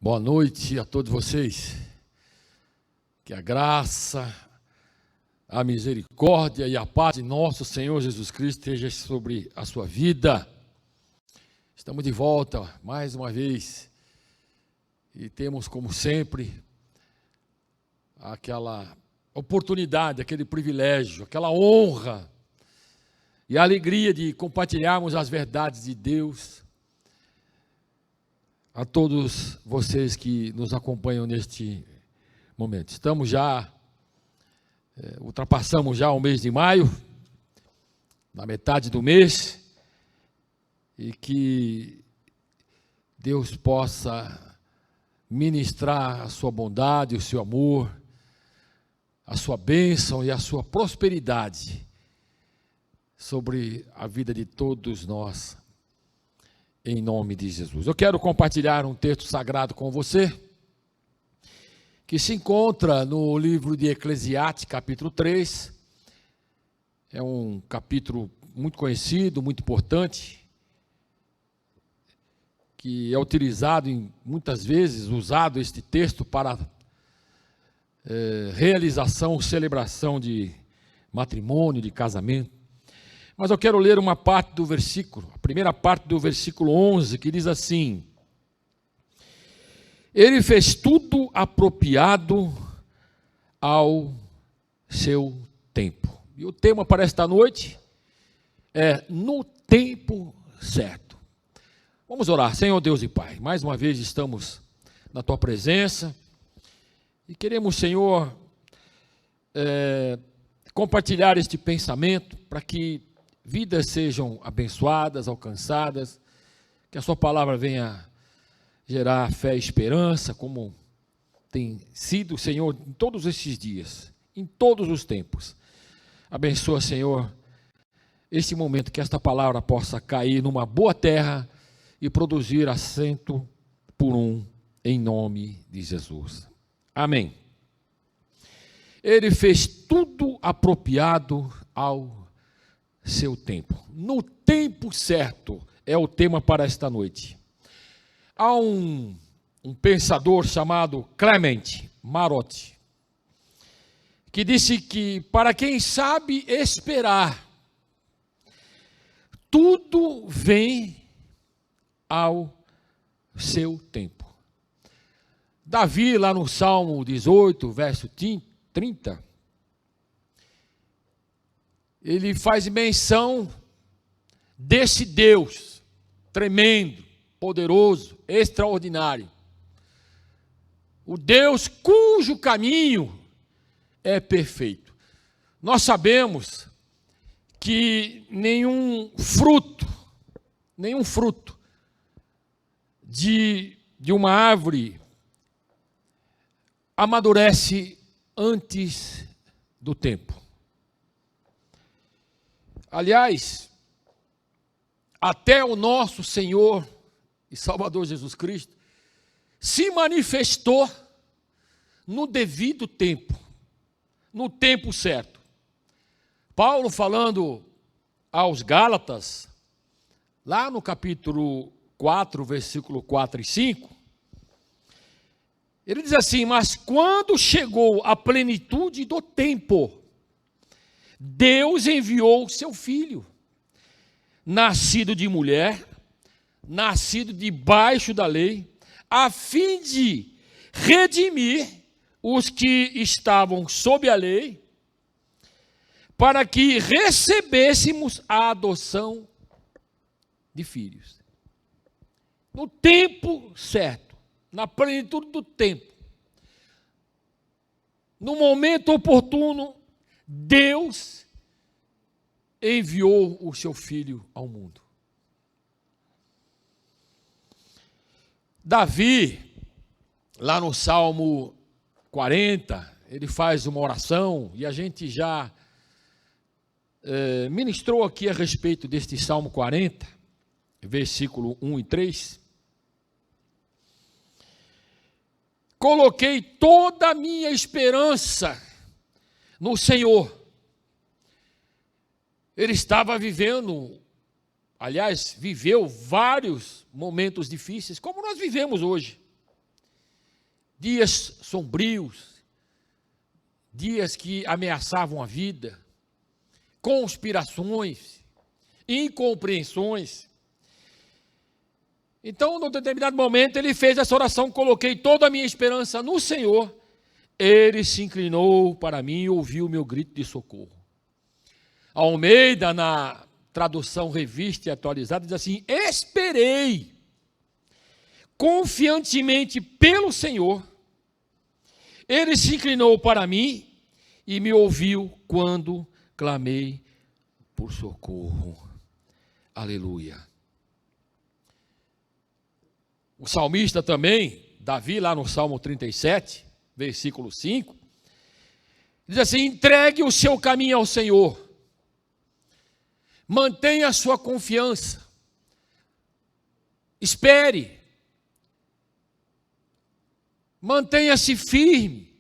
Boa noite a todos vocês. Que a graça, a misericórdia e a paz de nosso Senhor Jesus Cristo esteja sobre a sua vida. Estamos de volta mais uma vez e temos, como sempre, aquela oportunidade, aquele privilégio, aquela honra e a alegria de compartilharmos as verdades de Deus a todos vocês que nos acompanham neste momento. Estamos já, ultrapassamos já o mês de maio, na metade do mês, e que Deus possa ministrar a sua bondade, o seu amor, a sua bênção e a sua prosperidade sobre a vida de todos nós, em nome de Jesus. Eu quero compartilhar um texto sagrado com você, que se encontra no livro de Eclesiastes, capítulo 3. É um capítulo muito conhecido, muito importante, que é utilizado muitas vezes, usado este texto para realização, celebração de matrimônio, de casamento. Mas eu quero ler uma parte do versículo, a primeira parte do versículo 11, que diz assim: Ele fez tudo apropriado ao seu tempo. E o tema para esta noite é no tempo certo. Vamos orar. Senhor Deus e Pai, mais uma vez estamos na Tua presença e queremos, Senhor, compartilhar este pensamento para que vidas sejam abençoadas, alcançadas, que a sua palavra venha gerar fé e esperança, como tem sido, Senhor, em todos esses dias, em todos os tempos. Abençoa, Senhor, este momento, que esta palavra possa cair numa boa terra e produzir assento por um, em nome de Jesus. Amém. Ele fez tudo apropriado ao seu tempo. No tempo certo é o tema para esta noite. Há um pensador chamado Clement Marot, que disse que para quem sabe esperar, tudo vem ao seu tempo. Davi, lá no Salmo 18, verso 30, ele faz menção desse Deus tremendo, poderoso, extraordinário. O Deus cujo caminho é perfeito. Nós sabemos que nenhum fruto de uma árvore amadurece antes do tempo. Aliás, até o nosso Senhor e Salvador Jesus Cristo se manifestou no devido tempo, no tempo certo. Paulo, falando aos Gálatas, lá no capítulo 4, versículo 4 e 5, ele diz assim: mas quando chegou a plenitude do tempo, Deus enviou o seu filho, nascido de mulher, nascido debaixo da lei, a fim de redimir os que estavam sob a lei, para que recebêssemos a adoção de filhos. No tempo certo, na plenitude do tempo, no momento oportuno, Deus enviou o seu filho ao mundo. Davi, lá no Salmo 40, ele faz uma oração, e a gente já ministrou aqui a respeito deste Salmo 40, versículo 1 e 3. Coloquei toda a minha esperança no Senhor. Ele estava vivendo, aliás, viveu vários momentos difíceis, como nós vivemos hoje. dias sombrios, dias que ameaçavam a vida, conspirações, incompreensões. Então, num determinado momento, ele fez essa oração: coloquei toda a minha esperança no Senhor. Ele se inclinou para mim e ouviu o meu grito de socorro. Almeida, na tradução revista e atualizada, diz assim: esperei confiantemente pelo Senhor. Ele se inclinou para mim e me ouviu quando clamei por socorro. Aleluia. O salmista também, Davi, lá no Salmo 37, versículo 5, diz assim: entregue o seu caminho ao Senhor, mantenha a sua confiança, espere, mantenha-se firme,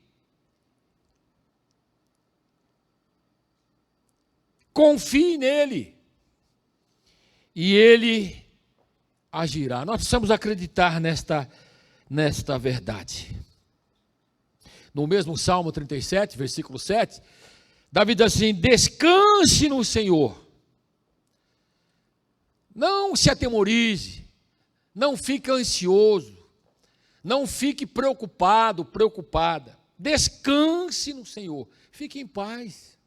confie nele, e ele agirá. Nós precisamos acreditar nesta verdade. No mesmo Salmo 37, versículo 7, Davi diz assim: descanse no Senhor, não se atemorize, não fique ansioso, não fique preocupado, preocupada, descanse no Senhor, fique em paz,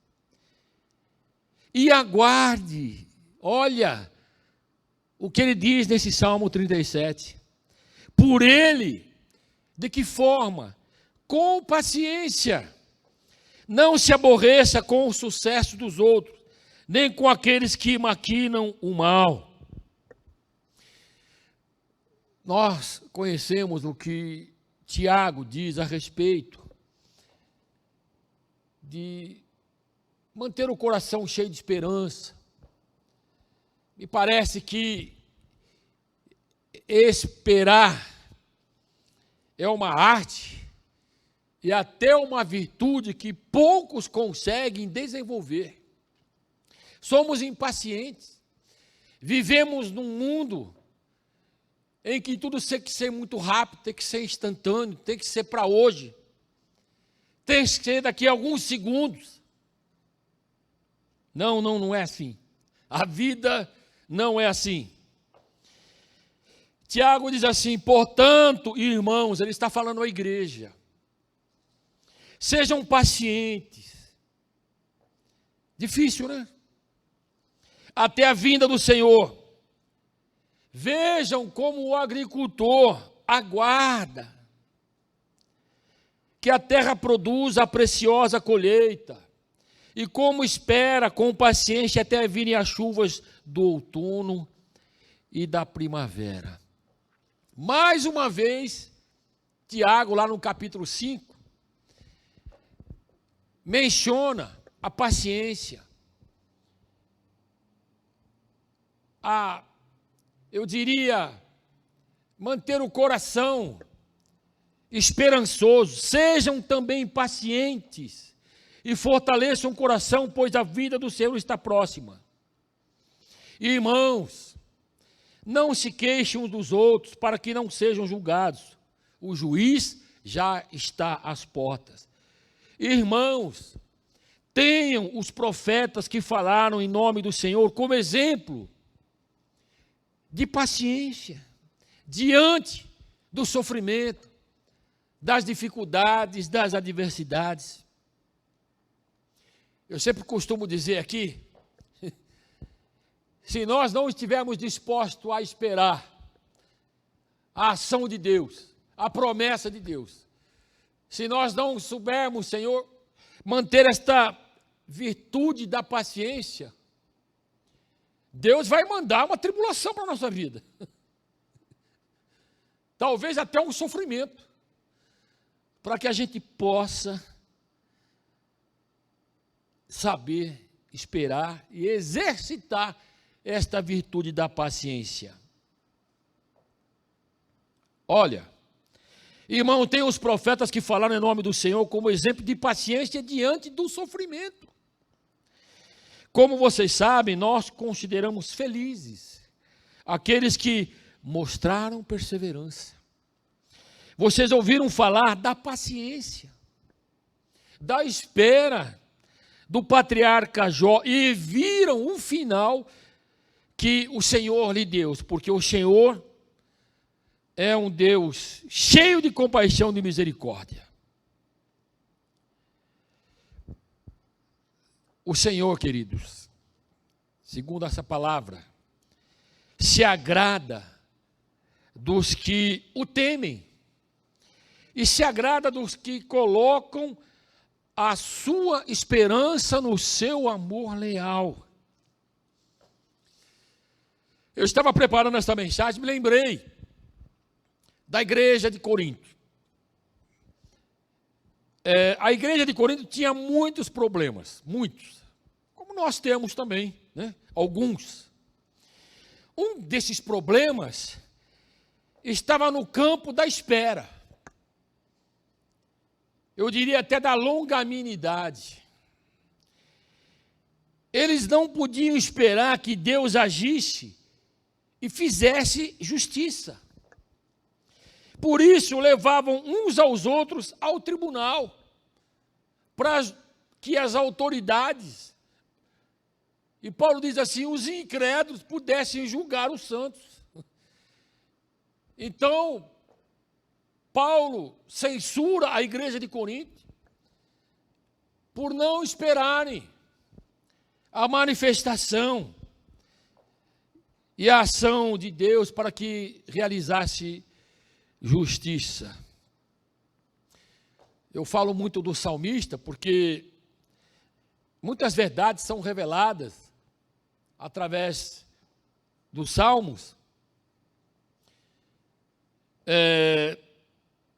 e aguarde. Olha o que ele diz nesse Salmo 37, por ele, de que forma? Com paciência, não se aborreça com o sucesso dos outros, nem com aqueles que maquinam o mal. Nós conhecemos o que Tiago diz a respeito de manter o coração cheio de esperança. Me parece que esperar é uma arte e até uma virtude que poucos conseguem desenvolver. Somos impacientes, vivemos num mundo em que tudo tem que ser muito rápido, tem que ser instantâneo, tem que ser para hoje, tem que ser daqui a alguns segundos. Não é assim. A vida não é assim. Tiago diz assim: portanto, irmãos, ele está falando à igreja, sejam pacientes. Difícil, né? Até a vinda do Senhor. Vejam como o agricultor aguarda que a terra produza a preciosa colheita, e como espera com paciência até virem as chuvas do outono e da primavera. Mais uma vez, Tiago, lá no capítulo 5, menciona a paciência, eu diria, manter o coração esperançoso. Sejam também pacientes e fortaleçam o coração, pois a vida do Senhor está próxima. Irmãos, não se queixem uns dos outros, para que não sejam julgados. O juiz já está às portas. Irmãos, tenham os profetas que falaram em nome do Senhor como exemplo de paciência diante do sofrimento, das dificuldades, das adversidades. Eu sempre costumo dizer aqui, se nós não estivermos dispostos a esperar a ação de Deus, a promessa de Deus, se nós não soubermos, Senhor, manter esta virtude da paciência, Deus vai mandar uma tribulação para a nossa vida. Talvez até um sofrimento, para que a gente possa saber esperar e exercitar esta virtude da paciência. Olha, irmão, tem os profetas que falaram em nome do Senhor como exemplo de paciência diante do sofrimento. Como vocês sabem, nós consideramos felizes aqueles que mostraram perseverança. Vocês ouviram falar da paciência, da espera do patriarca Jó e viram o final que o Senhor lhe deu, porque o Senhor é um Deus cheio de compaixão e de misericórdia. O Senhor, queridos, segundo essa palavra, se agrada dos que o temem e se agrada dos que colocam a sua esperança no seu amor leal. Eu estava preparando esta mensagem, me lembrei da igreja de Corinto. A igreja de Corinto tinha muitos problemas, muitos, como nós temos também, né? Alguns. Um desses problemas estava no campo da espera. Eu diria até da longanimidade. Eles não podiam esperar que Deus agisse e fizesse justiça. Por isso, levavam uns aos outros ao tribunal, para que as autoridades, e Paulo diz assim, os incrédulos pudessem julgar os santos. Então, Paulo censura a igreja de Corinto por não esperarem a manifestação e a ação de Deus para que realizasse justiça. Eu falo muito do salmista porque muitas verdades são reveladas através dos salmos.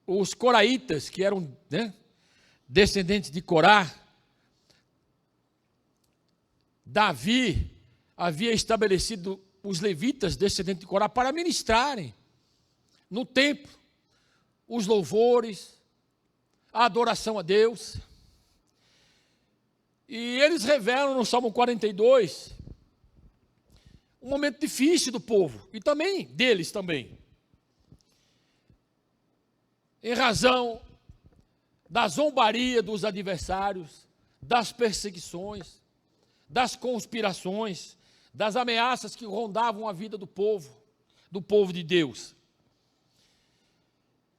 Os coraitas, que eram, né, descendentes de Corá, Davi havia estabelecido os levitas, descendentes de Corá, para ministrarem no templo os louvores, a adoração a Deus. E eles revelam no Salmo 42 um momento difícil do povo, e também deles também. Em razão da zombaria dos adversários, das perseguições, das conspirações, das ameaças que rondavam a vida do povo de Deus.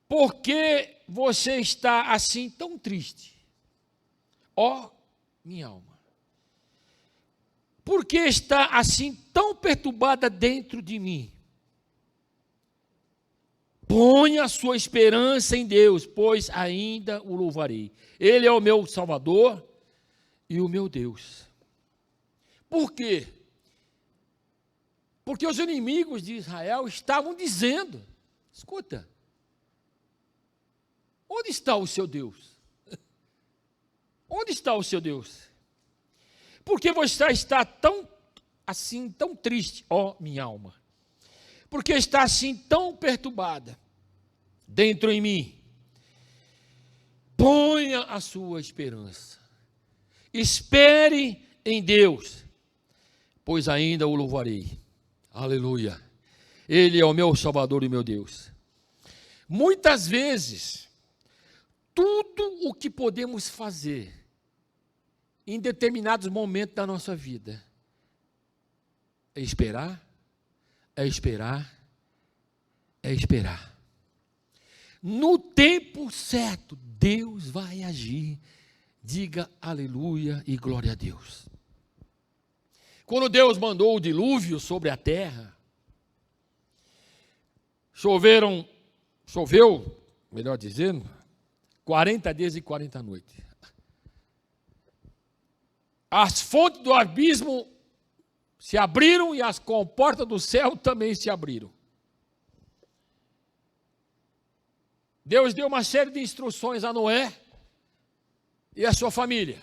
Por que você está assim tão triste? Ó, minha alma. Por que está assim tão perturbada dentro de mim? Ponha a sua esperança em Deus, pois ainda o louvarei. Ele é o meu Salvador e o meu Deus. Por quê? Porque os inimigos de Israel estavam dizendo, escuta, onde está o seu Deus? Onde está o seu Deus? Por que você está tão assim, tão triste, ó minha alma? Porque está assim tão perturbada dentro em mim? Ponha a sua esperança. Espere em Deus, pois ainda o louvarei. Aleluia. Ele é o meu Salvador e meu Deus. Muitas vezes, tudo o que podemos fazer em determinados momentos da nossa vida é esperar, é esperar, é esperar. No tempo certo, Deus vai agir. Diga aleluia e glória a Deus. Quando Deus mandou o dilúvio sobre a terra, choveu, melhor dizendo, 40 dias e 40 noites. As fontes do abismo se abriram e as comportas do céu também se abriram. Deus deu uma série de instruções a Noé e a sua família.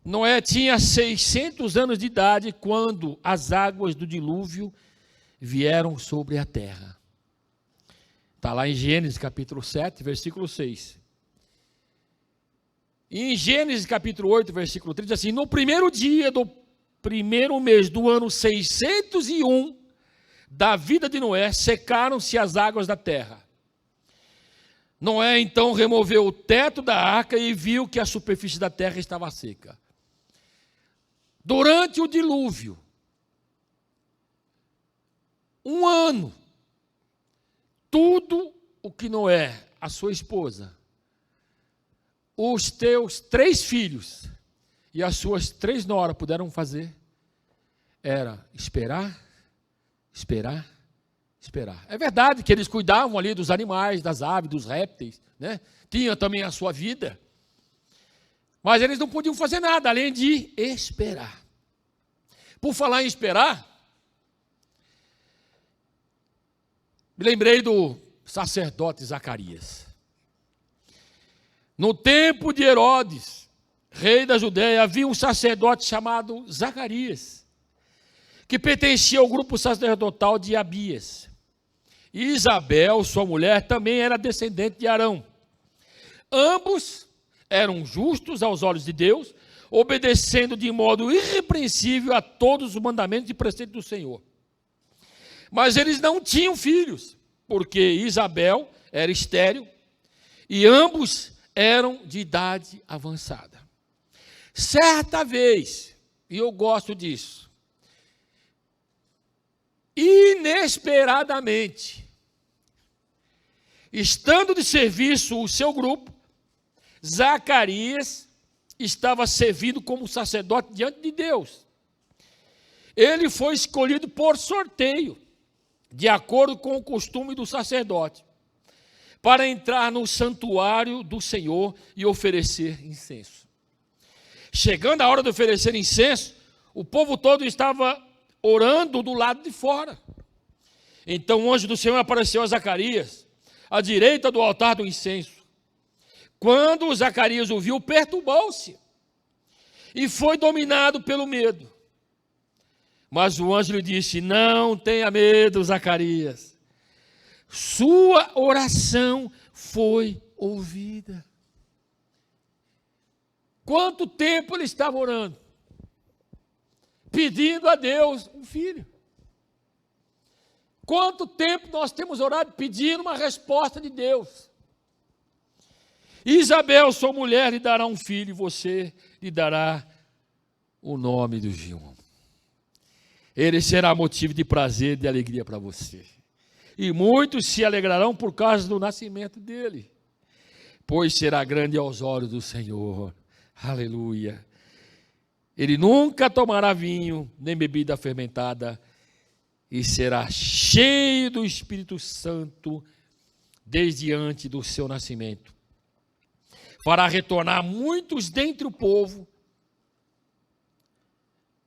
Noé tinha 600 anos de idade quando as águas do dilúvio vieram sobre a terra. Está lá em Gênesis capítulo 7, versículo 6. E em Gênesis capítulo 8, versículo 3, diz assim, no primeiro dia do primeiro mês do ano 601, da vida de Noé, secaram-se as águas da terra. Noé então removeu o teto da arca e viu que a superfície da terra estava seca. Durante o dilúvio, um ano, tudo o que Noé, a sua esposa, os teus 3 filhos e as suas 3 noras puderam fazer, era esperar. É verdade que eles cuidavam ali dos animais, das aves, dos répteis, né? Tinha também a sua vida. Mas eles não podiam fazer nada além de esperar. Por falar em esperar, me lembrei do sacerdote Zacarias. No tempo de Herodes, rei da Judéia, havia um sacerdote chamado Zacarias, que pertencia ao grupo sacerdotal de Abias. E Isabel, sua mulher, também era descendente de Arão. Ambos eram justos aos olhos de Deus, obedecendo de modo irrepreensível a todos os mandamentos e preceitos do Senhor. Mas eles não tinham filhos, porque Isabel era estéril e ambos eram de idade avançada. Certa vez, e eu gosto disso, inesperadamente, estando de serviço o seu grupo, Zacarias estava servindo como sacerdote diante de Deus. Ele foi escolhido por sorteio, de acordo com o costume do sacerdote, para entrar no santuário do Senhor e oferecer incenso. Chegando a hora de oferecer incenso, o povo todo estava orando do lado de fora. Então o anjo do Senhor apareceu a Zacarias, à direita do altar do incenso. Quando Zacarias o viu, perturbou-se e foi dominado pelo medo. Mas o anjo lhe disse: não tenha medo, Zacarias. Sua oração foi ouvida. Quanto tempo ele estava orando? Pedindo a Deus um filho. Quanto tempo nós temos orado pedindo uma resposta de Deus? Isabel, sua mulher, lhe dará um filho, e você lhe dará o nome do Gion. Ele será motivo de prazer e de alegria para você. E muitos se alegrarão por causa do nascimento dele, pois será grande aos olhos do Senhor. Aleluia. Ele nunca tomará vinho, nem bebida fermentada, e será cheio do Espírito Santo desde antes do seu nascimento. Fará retornar muitos dentre o povo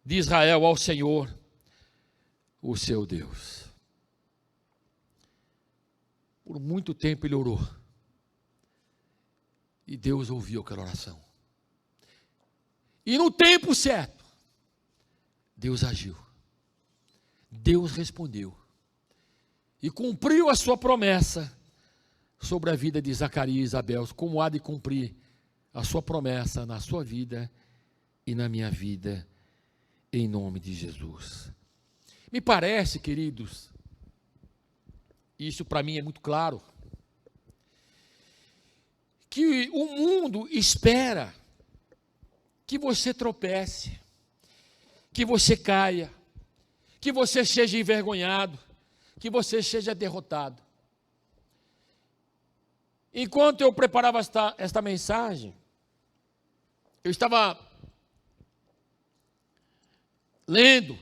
de Israel ao Senhor, o seu Deus. Por muito tempo ele orou, e Deus ouviu aquela oração. E no tempo certo, Deus agiu. Deus respondeu. E cumpriu a sua promessa sobre a vida de Zacarias e Isabel, como há de cumprir a sua promessa na sua vida e na minha vida, em nome de Jesus. Me parece, queridos, isso para mim é muito claro, que o mundo espera que você tropece, que você caia, que você seja envergonhado, que você seja derrotado. Enquanto eu preparava esta mensagem, eu estava lendo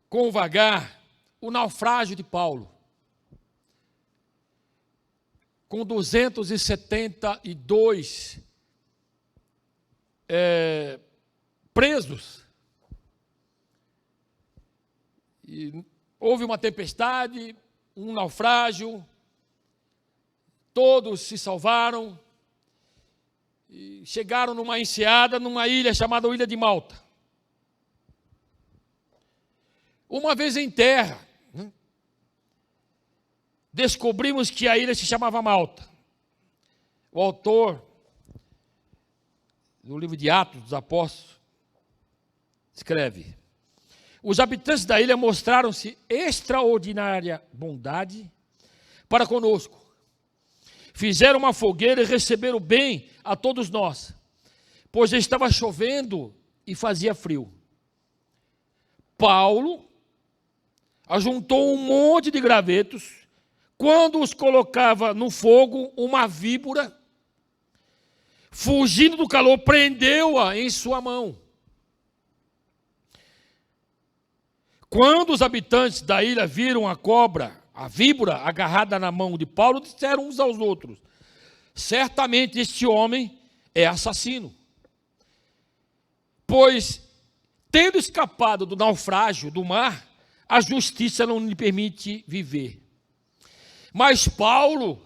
com vagar o naufrágio de Paulo, com 272 presos. E houve uma tempestade, um naufrágio, todos se salvaram e chegaram numa enseada, numa ilha chamada Ilha de Malta. Uma vez em terra, descobrimos que a ilha se chamava Malta. O autor do livro de Atos dos Apóstolos escreve: os habitantes da ilha mostraram-se extraordinária bondade para conosco. Fizeram uma fogueira e receberam bem a todos nós, pois estava chovendo e fazia frio. Paulo ajuntou um monte de gravetos. Quando os colocava no fogo, uma víbora, fugindo do calor, prendeu-a em sua mão. Quando os habitantes da ilha viram a víbora agarrada na mão de Paulo, disseram uns aos outros: certamente este homem é assassino, pois, tendo escapado do naufrágio do mar, a justiça não lhe permite viver. Mas Paulo,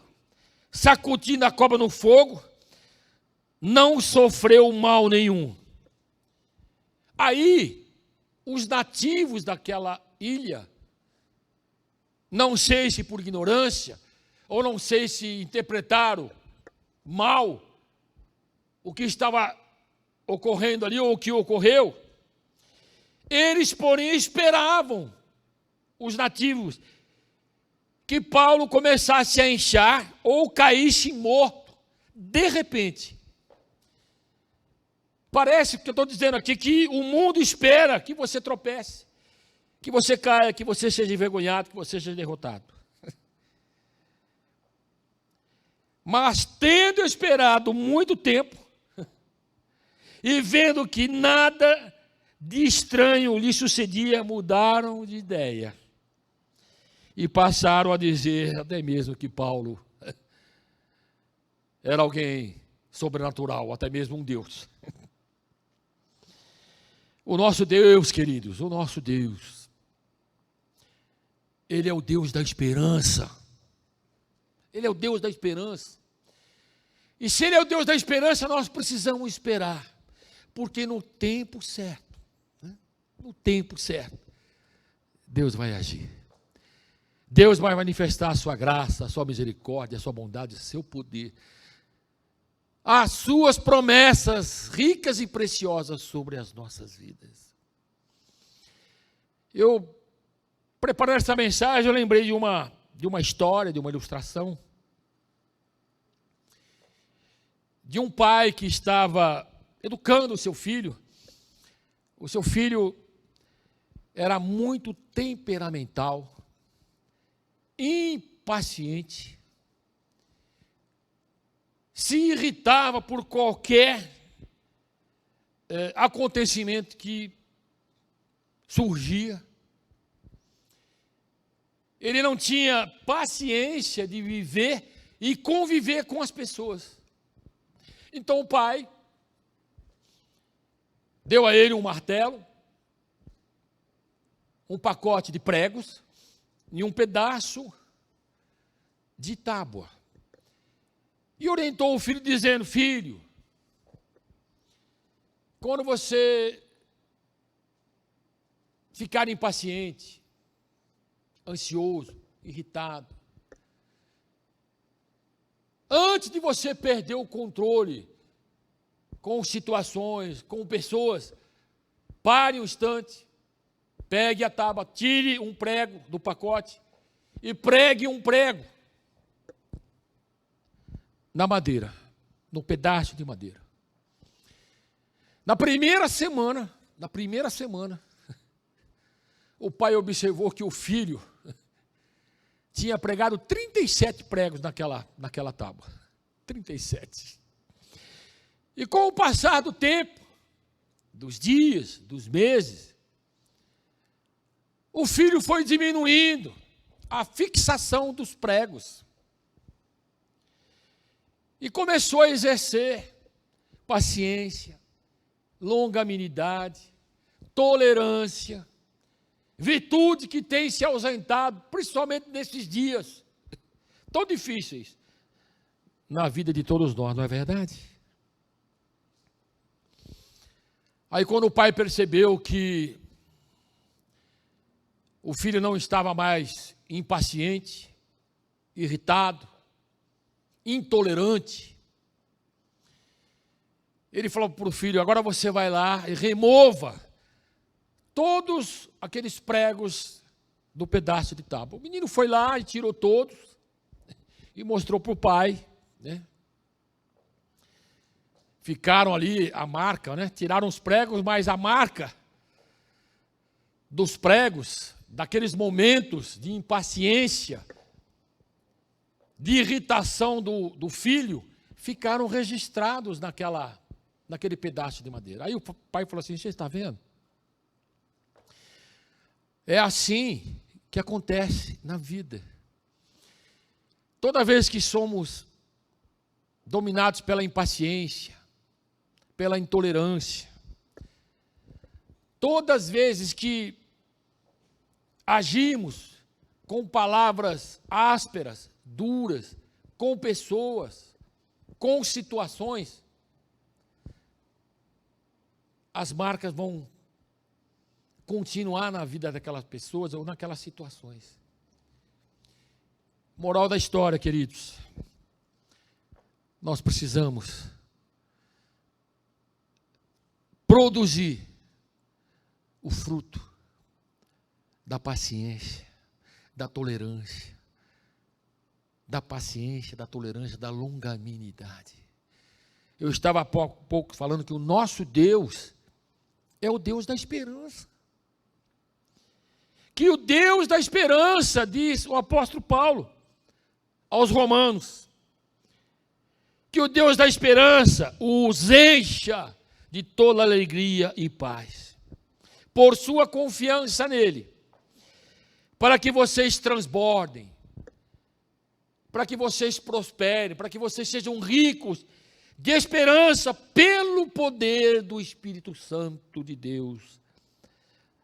sacudindo a cobra no fogo, não sofreu mal nenhum. Aí, os nativos daquela ilha, não sei se por ignorância, ou não sei se interpretaram mal o que estava ocorrendo ali, ou o que ocorreu, eles, porém, esperavam, os nativos, que Paulo começasse a inchar ou caísse morto, de repente. Parece que eu estou dizendo aqui que o mundo espera que você tropece, que você caia, que você seja envergonhado, que você seja derrotado. Mas tendo esperado muito tempo, e vendo que nada de estranho lhe sucedia, mudaram de ideia. E passaram a dizer até mesmo que Paulo era alguém sobrenatural, até mesmo um Deus. O nosso Deus, queridos, o nosso Deus, Ele é o Deus da esperança. Ele é o Deus da esperança. E se Ele é o Deus da esperança, nós precisamos esperar. Porque no tempo certo, no tempo certo, Deus vai agir. Deus vai manifestar a sua graça, a sua misericórdia, a sua bondade, o seu poder. As suas promessas ricas e preciosas sobre as nossas vidas. Eu, preparando essa mensagem, eu lembrei de uma história, de uma ilustração, de um pai que estava educando o seu filho. O seu filho era muito temperamental, impaciente, se irritava por qualquer acontecimento que surgia. Ele não tinha paciência de viver e conviver com as pessoas. Então o pai deu a ele um martelo, um pacote de pregos e um pedaço de tábua. E orientou o filho dizendo: filho, quando você ficar impaciente, ansioso, irritado, antes de você perder o controle com situações, com pessoas, pare um instante, pegue a tábua, tire um prego do pacote e pregue um prego na madeira, no pedaço de madeira. Na primeira semana, o pai observou que o filho tinha pregado 37 pregos naquela tábua. 37. E com o passar do tempo, dos dias, dos meses, o filho foi diminuindo a fixação dos pregos. E começou a exercer paciência, longanimidade, tolerância, virtude que tem se ausentado, principalmente nesses dias tão difíceis na vida de todos nós, não é verdade? Aí quando o pai percebeu que o filho não estava mais impaciente, irritado, intolerante, ele falou para o filho: agora você vai lá e remova todos aqueles pregos do pedaço de tábua. O menino foi lá e tirou todos e mostrou para o pai, né? Ficaram ali a marca, né? Tiraram os pregos, mas a marca dos pregos, daqueles momentos de impaciência, de irritação do filho, ficaram registrados naquele pedaço de madeira. Aí o pai falou assim: você está vendo? É assim que acontece na vida. Toda vez que somos dominados pela impaciência, pela intolerância, todas as vezes que agimos com palavras ásperas, duras, com pessoas, com situações, as marcas vão continuar na vida daquelas pessoas ou naquelas situações. Moral da história, queridos, nós precisamos produzir o fruto da paciência, da tolerância, da paciência, da tolerância, da longanimidade. Eu estava há pouco falando que o nosso Deus é o Deus da esperança. Que o Deus da esperança, diz o apóstolo Paulo aos Romanos, que o Deus da esperança os encha de toda alegria e paz, por sua confiança nele, para que vocês transbordem, para que vocês prosperem, para que vocês sejam ricos de esperança pelo poder do Espírito Santo de Deus.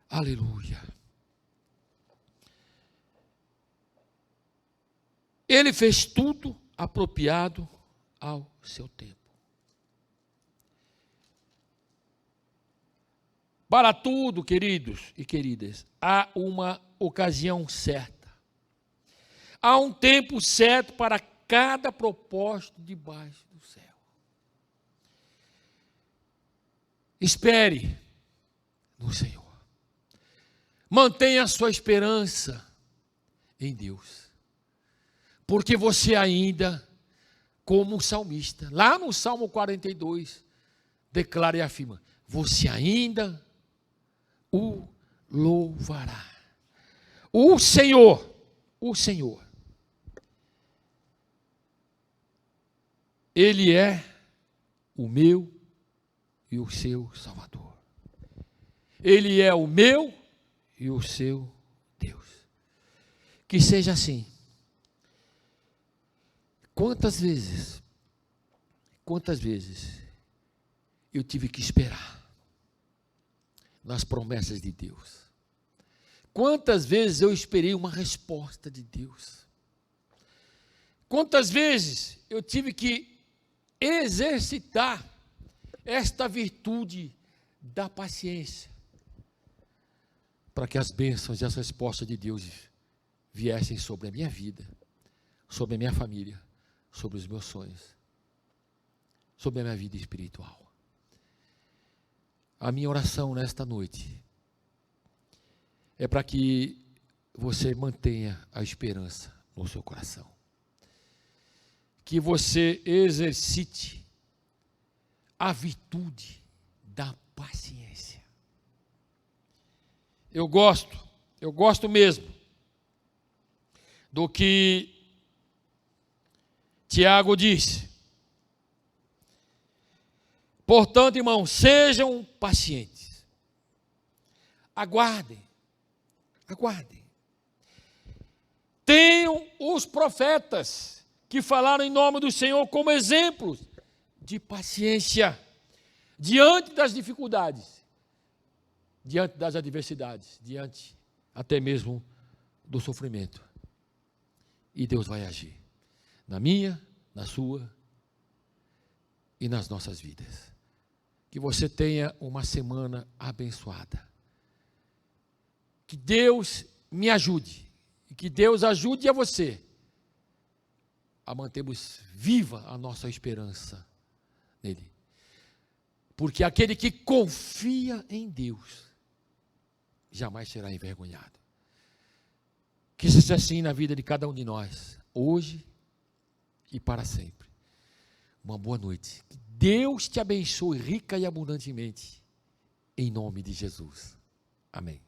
Aleluia. Ele fez tudo apropriado ao seu tempo. Para tudo, queridos e queridas, há uma ocasião certa. Há um tempo certo para cada propósito debaixo do céu. Espere no Senhor. Mantenha a sua esperança em Deus. Porque você ainda, como o salmista, lá no Salmo 42, declara e afirma: você ainda o louvará. O Senhor, Ele é o meu e o seu Salvador. Ele é o meu e o seu Deus. Que seja assim. Quantas vezes eu tive que esperar nas promessas de Deus? Quantas vezes eu esperei uma resposta de Deus? Quantas vezes eu tive que exercitar esta virtude da paciência, para que as bênçãos e as respostas de Deus viessem sobre a minha vida, sobre a minha família, sobre os meus sonhos, sobre a minha vida espiritual. A minha oração nesta noite é para que você mantenha a esperança no seu coração. Que você exercite a virtude da paciência. Eu gosto mesmo do que Tiago disse. Portanto, irmãos, sejam pacientes. Aguardem. Tenham os profetas que falaram em nome do Senhor como exemplos de paciência diante das dificuldades, diante das adversidades, diante até mesmo do sofrimento. E Deus vai agir na minha, na sua e nas nossas vidas. Que você tenha uma semana abençoada. Que Deus me ajude e que Deus ajude a você a mantermos viva a nossa esperança nele. Porque aquele que confia em Deus jamais será envergonhado. Que isso seja assim na vida de cada um de nós, hoje e para sempre. Uma boa noite. Que Deus te abençoe rica e abundantemente, em nome de Jesus. Amém.